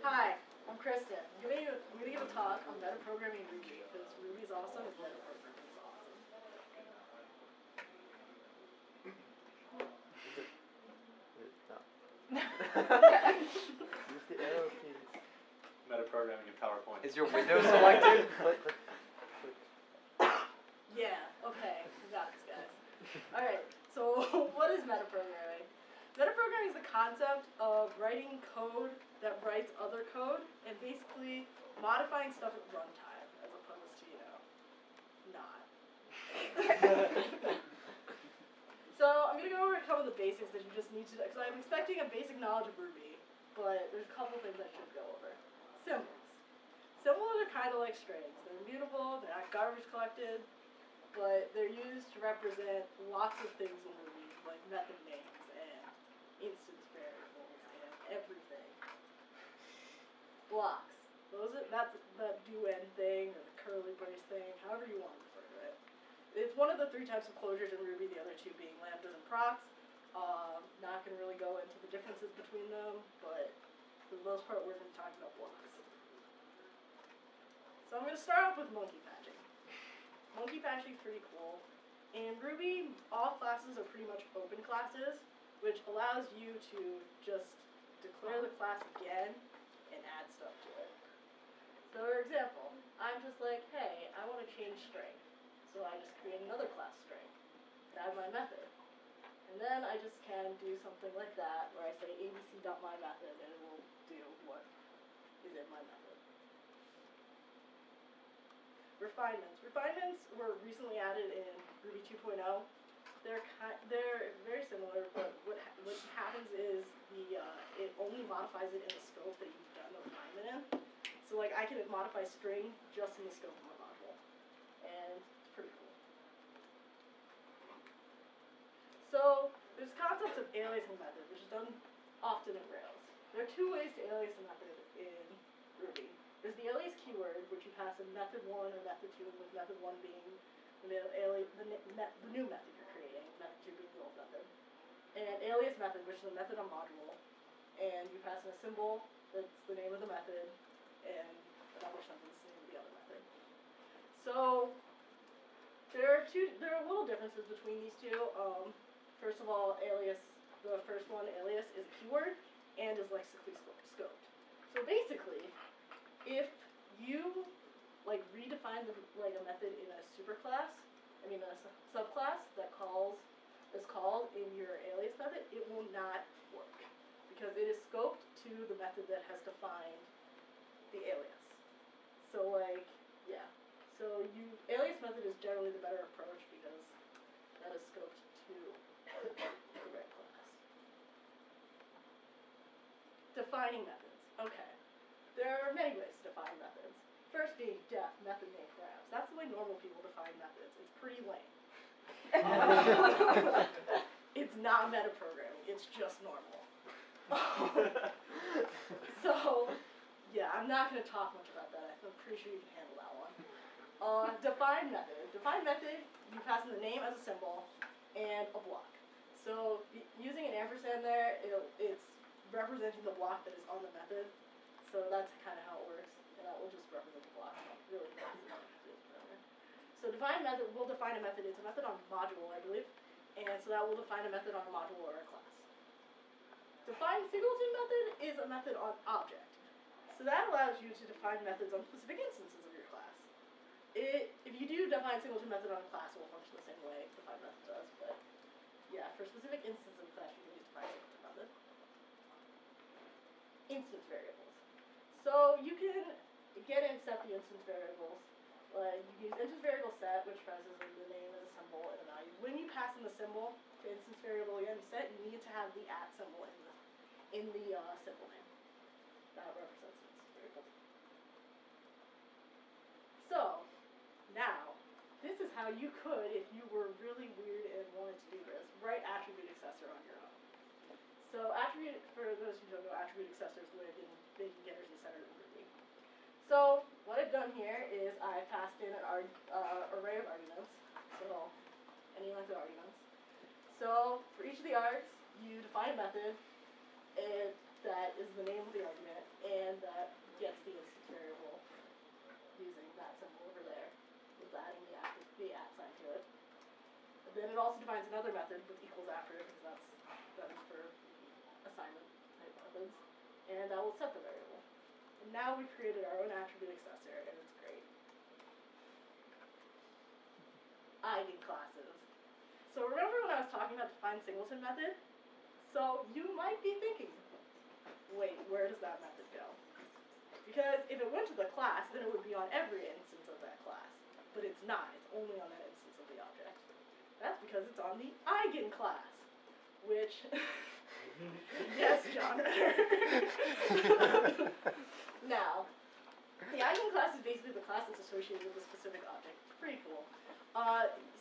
Hi, I'm Kristen. I'm going to give a talk on metaprogramming Ruby because Ruby's awesome and metaprogramming is awesome. Use the arrow keys. Metaprogramming in PowerPoint. Is your window selected? Yeah, okay, we got this, guys. Alright, so what is metaprogramming? Metaprogramming is the concept of writing code that writes other code and basically modifying stuff at runtime as opposed to, not. So I'm going to go over a couple of the basics that you just need to know, because I'm expecting a basic knowledge of Ruby, but there's a couple things I should go over. Symbols. Symbols are kind of like strings. They're immutable, they're not garbage collected, but they're used to represent lots of things in Ruby, like method names and instance variables and everything. Blocks. That's the do-end thing or the curly brace thing, however you want to refer to it. It's one of the 3 types of closures in Ruby, the other 2 being lambdas and procs. Not going to really go into the differences between them, but for the most part we're going to be talking about blocks. So I'm going to start off with monkey patching. Monkey patching is pretty cool. In Ruby, all classes are pretty much open classes, which allows you to just declare the class again and add stuff to it. So for example, I'm just like, hey, I want to change string. So I just create another class string and add my method. And then I just can do something like that where I say abc.myMethod and it will do what is in my method. Refinements. Refinements were recently added in Ruby 2.0. They're very similar, but what happens is it only modifies it in the scope that you've done the refinement in. So like I can modify string just in the scope of my module, and it's pretty cool. So there's concepts of aliasing method, which is done often in Rails. There are 2 ways to alias a method in Ruby. There's the alias keyword, which you pass in method 1 or method 2, with method 1 being the new method you're creating, method 2 being the old method. And alias method, which is a method on module, and you pass in a symbol that's the name of the method, and another sentence is the name of the other method. So there are little differences between these 2. First of all, alias, the first one, alias, is a keyword and is lexically scoped. So basically, if you redefine a method in a superclass, a subclass that is called in your alias method, it will not work because it is scoped to the method that has defined the alias. So alias method is generally the better approach because that is scoped to the right class. Defining methods. Okay. There are many ways to define methods. First being def, method name params. That's the way normal people define methods. It's pretty lame. It's not metaprogramming. It's just normal. So, yeah, I'm not going to talk much about that. I'm pretty sure you can handle that one. Define method. Define method, you pass in the name as a symbol and a block. So using an ampersand there, it's representing the block that is on the method. So that's kind of how it works, and that will just represent the block. Really, so define method will define a method. It's a method on module, I believe, and so that will define a method on a module or a class. Define singleton method is a method on object. So that allows you to define methods on specific instances of your class. If you do define singleton method on a class, it will function the same way define method does, but yeah, for specific instances of class, you can use define singleton method. Instance variables. So you can get and set the instance variables. You can use instance variable set, which passes in the name as a symbol and a value. When you pass in the symbol, the instance variable you set, you need to have the @ symbol in the symbol name. That represents instance variables. So now, this is how you could, if you were really weird and wanted to do this, write attribute accessor on your own. So attribute, for those who don't know, attribute accessors live in making getters and setters in Ruby. So what I've done here is I passed in an array of arguments, so any length of arguments. So for each of the args, you define a method, that is the name of the argument, and that gets the instance variable using that symbol over there, with adding the at sign to it. And then it also defines another method with equals after it, because that is for assignment type methods, and that will set the variable. And now we've created our own attribute accessor, and it's great. Eigen Classes. So remember when I was talking about define singleton method? So you might be thinking, wait, where does that method go? Because if it went to the class, then it would be on every instance of that class. But it's not, it's only on that instance of the object. That's because it's on the Eigen class, which, yes, John. Now, the Eigen class is basically the class that's associated with a specific object. It's pretty cool.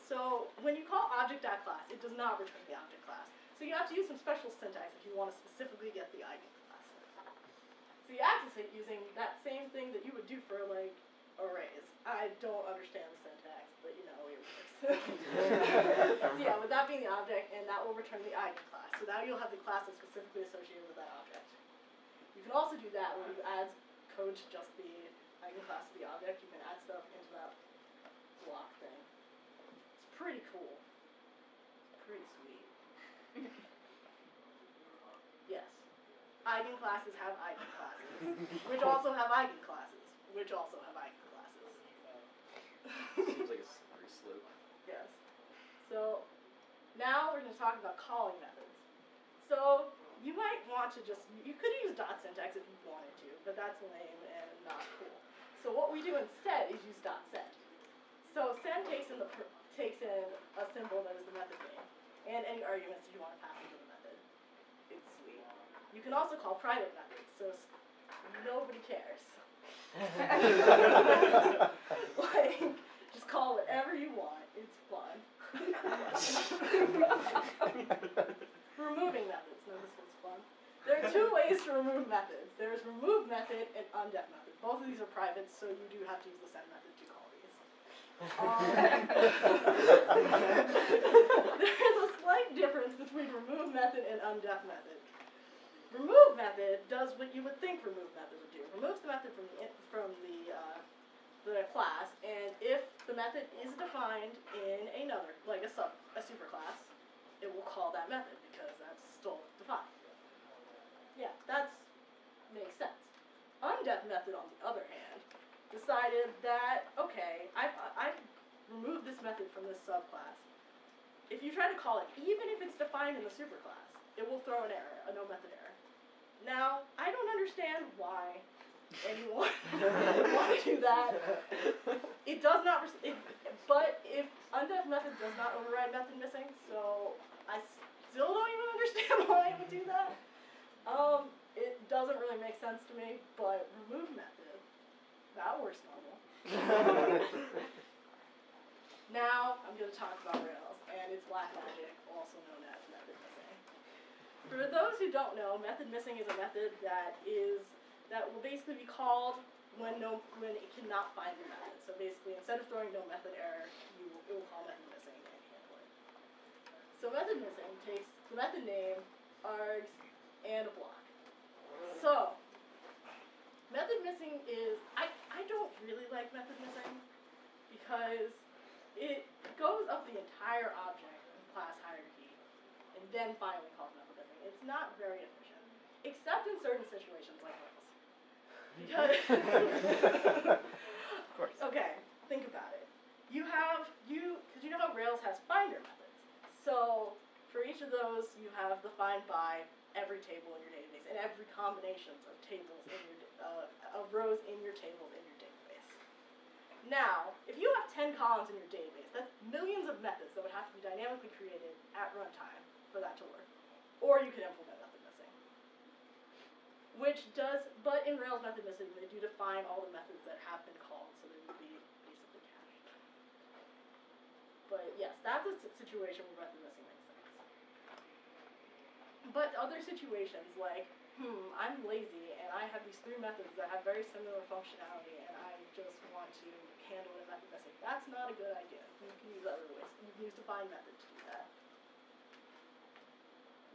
So when you call object.class, it does not return the object class. So you have to use some special syntax if you want to specifically get the Eigen class. So you access it using that same thing that you would do for, like, arrays. I don't understand the syntax, but you know, it works. So yeah, with that being the object, and that will return the Eigen class. So now you'll have the class that's specifically associated with that object. You can also do that when you add code to just the Eigen class of the object. You can add stuff into that block thing. It's pretty cool. It's pretty sweet. Yes. Eigen classes have eigen classes, which also have eigen classes, which also have eigen classes. Seems like a slippery slope. Yes. So now we're going to talk about calling methods. So you might want to you could use dot syntax if you wanted to, but that's lame and not cool. So what we do instead is use dot send. So send takes in a symbol that is the method name, and any arguments that you want to pass into the method. It's sweet. You can also call private methods, so nobody cares. Like, just call whatever you want. It's fun. Removing methods. Now this one's fun. There are two ways to remove methods. There's remove method and undef method. Both of these are private, so you do have to use the send method to call these. There's a slight difference between remove method and undef method. Remove method does what you would think remove method would do. Removes the method from the class, and if the method is defined in another, like a superclass, it will call that method because that's still defined. Yeah, that makes sense. Undef method, on the other hand, decided that, okay, I've removed this method from this subclass. If you try to call it, even if it's defined in the superclass, it will throw an error, a no method error. Now, I don't understand why anyone would want to do that. It does not, but if undef method does not override method missing, so I still don't even understand why it would do that. It doesn't really make sense to me, but remove method, that works normal. Now, I'm going to talk about Rails, and its black magic, also known as method missing. For those who don't know, method missing is a method that will basically be called when it cannot find the method. So basically, instead of throwing no method error, it will call method missing and handle it. So method missing takes the method name, args, and a block. So method missing is, I don't really like method missing because it goes up the entire object in class hierarchy and then finally calls method missing. It's not very efficient, except in certain situations like Rails. Because, Of course. okay, think about it. Because you know how Rails has finder methods. So for each of those, you have the find by every table in your database and every combinations of tables in your of rows in your tables in your database. Now, if you have 10 columns in your database, that's millions of methods that would have to be dynamically created at runtime for that to work. Or you could implement method missing. But in Rails method missing, they do define all the methods that have been called, so they would be basically cached. But yes, that's a situation where method missing makes sense. But other situations like, I'm lazy and I have these 3 methods that have very similar functionality and I just want to handle a method missing, that's not a good idea. You can use other ways. You can use define method to do that.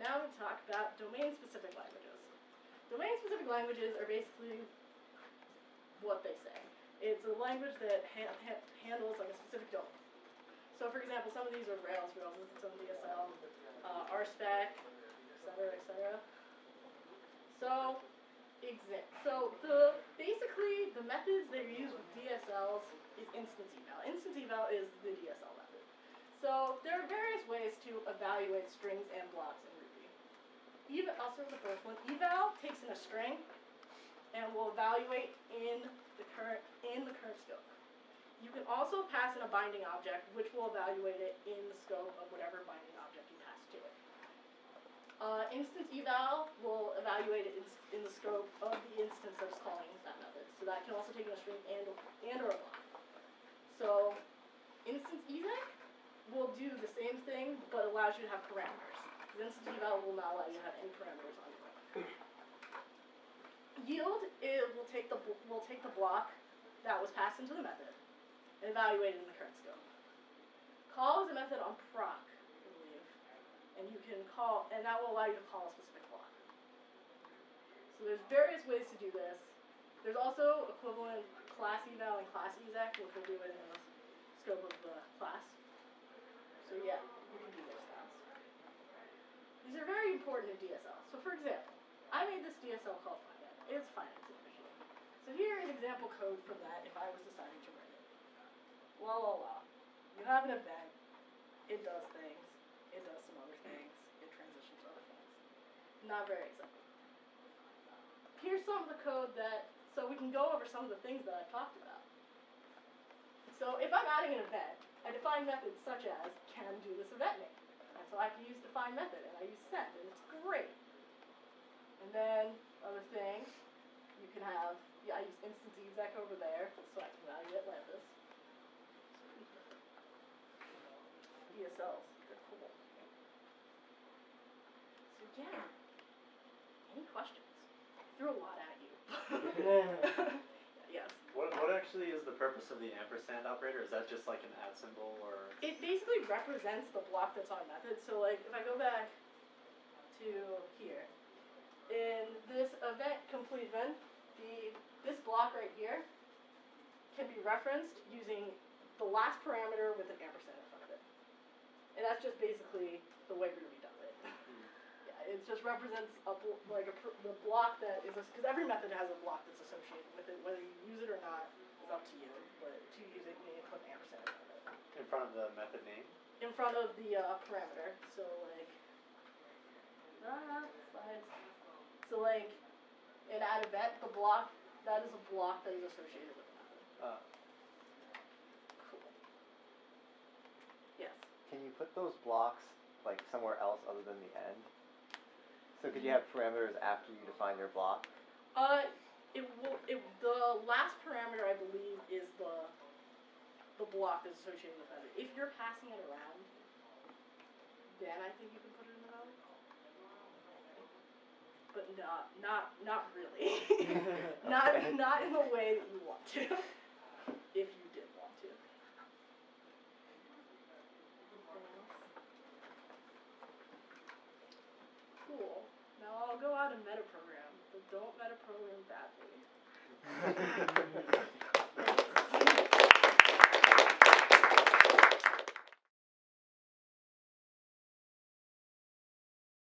Now I'm going to talk about domain-specific languages. Domain-specific languages are basically what they say. It's a language that handles like a specific domain. So for example, some of these are Rails. Rails is its own DSL, RSpec, etc. So, basically the methods that are used with DSLs is instance eval. Instance eval is the DSL method. So there are various ways to evaluate strings and blocks in Ruby. I'll start with the first one. Eval takes in a string and will evaluate in the current scope. You can also pass in a binding object, which will evaluate it in the scope of whatever binding object you pass to it. Instance eval will evaluate it in the scope of the instance that's calling that method. So that can also take in a string and or a block. So instance exec will do the same thing, but allows you to have parameters. Because instance eval will not allow you to have any parameters on your method. Yield will take the block that was passed into the method and evaluate it in the current scope. Call is a method on proc, I believe, and you can call, and that will allow you to call a specific block. So there's various ways to do this. There's also equivalent class eval and class exec, which will do it in the scope of the class. So yeah, you can do those things. These are very important in DSL. So for example, I made this DSL called Finite. It's Finite officially. So here is example code from that if I was deciding to write it. You have an event, it does things, it does some other things, it transitions to other things. Not very exciting. Here's some of the code so we can go over some of the things that I've talked about. So if I'm adding an event, I define methods such as can do this event name. And so I can use define method, and I use send, and it's great. And then other things, you can have, I use instance exec over there, so I can evaluate Lanthus. DSLs, they're cool. So yeah, any questions? Threw a lot at you. Yes. What actually is the purpose of the ampersand operator? Is that just like an add symbol, or? It basically represents the block that's on method. So like if I go back to here, in this event complete event, this block right here can be referenced using the last parameter with an ampersand in front of it. And that's just basically the way Ruby does it. Yeah, it just represents the block that is, because every method has a block that's associated with it. Whether you use it or not is up to you. But to use it, you need to put an ampersand in front of it. In front of the method name? In front of the parameter. So like, slides. So like, in add event, the block, that is a block that is associated with the method. Cool. Yes. Can you put those blocks like somewhere else other than the end? So could you have parameters after you define your block? The last parameter I believe is the block that's associated with method. If you're passing it around, then I think you can put it in the mode. But not really. not in the way that you want to. If you did want to. Cool. Now I'll go out and metaprogram, but don't metaprogram badly.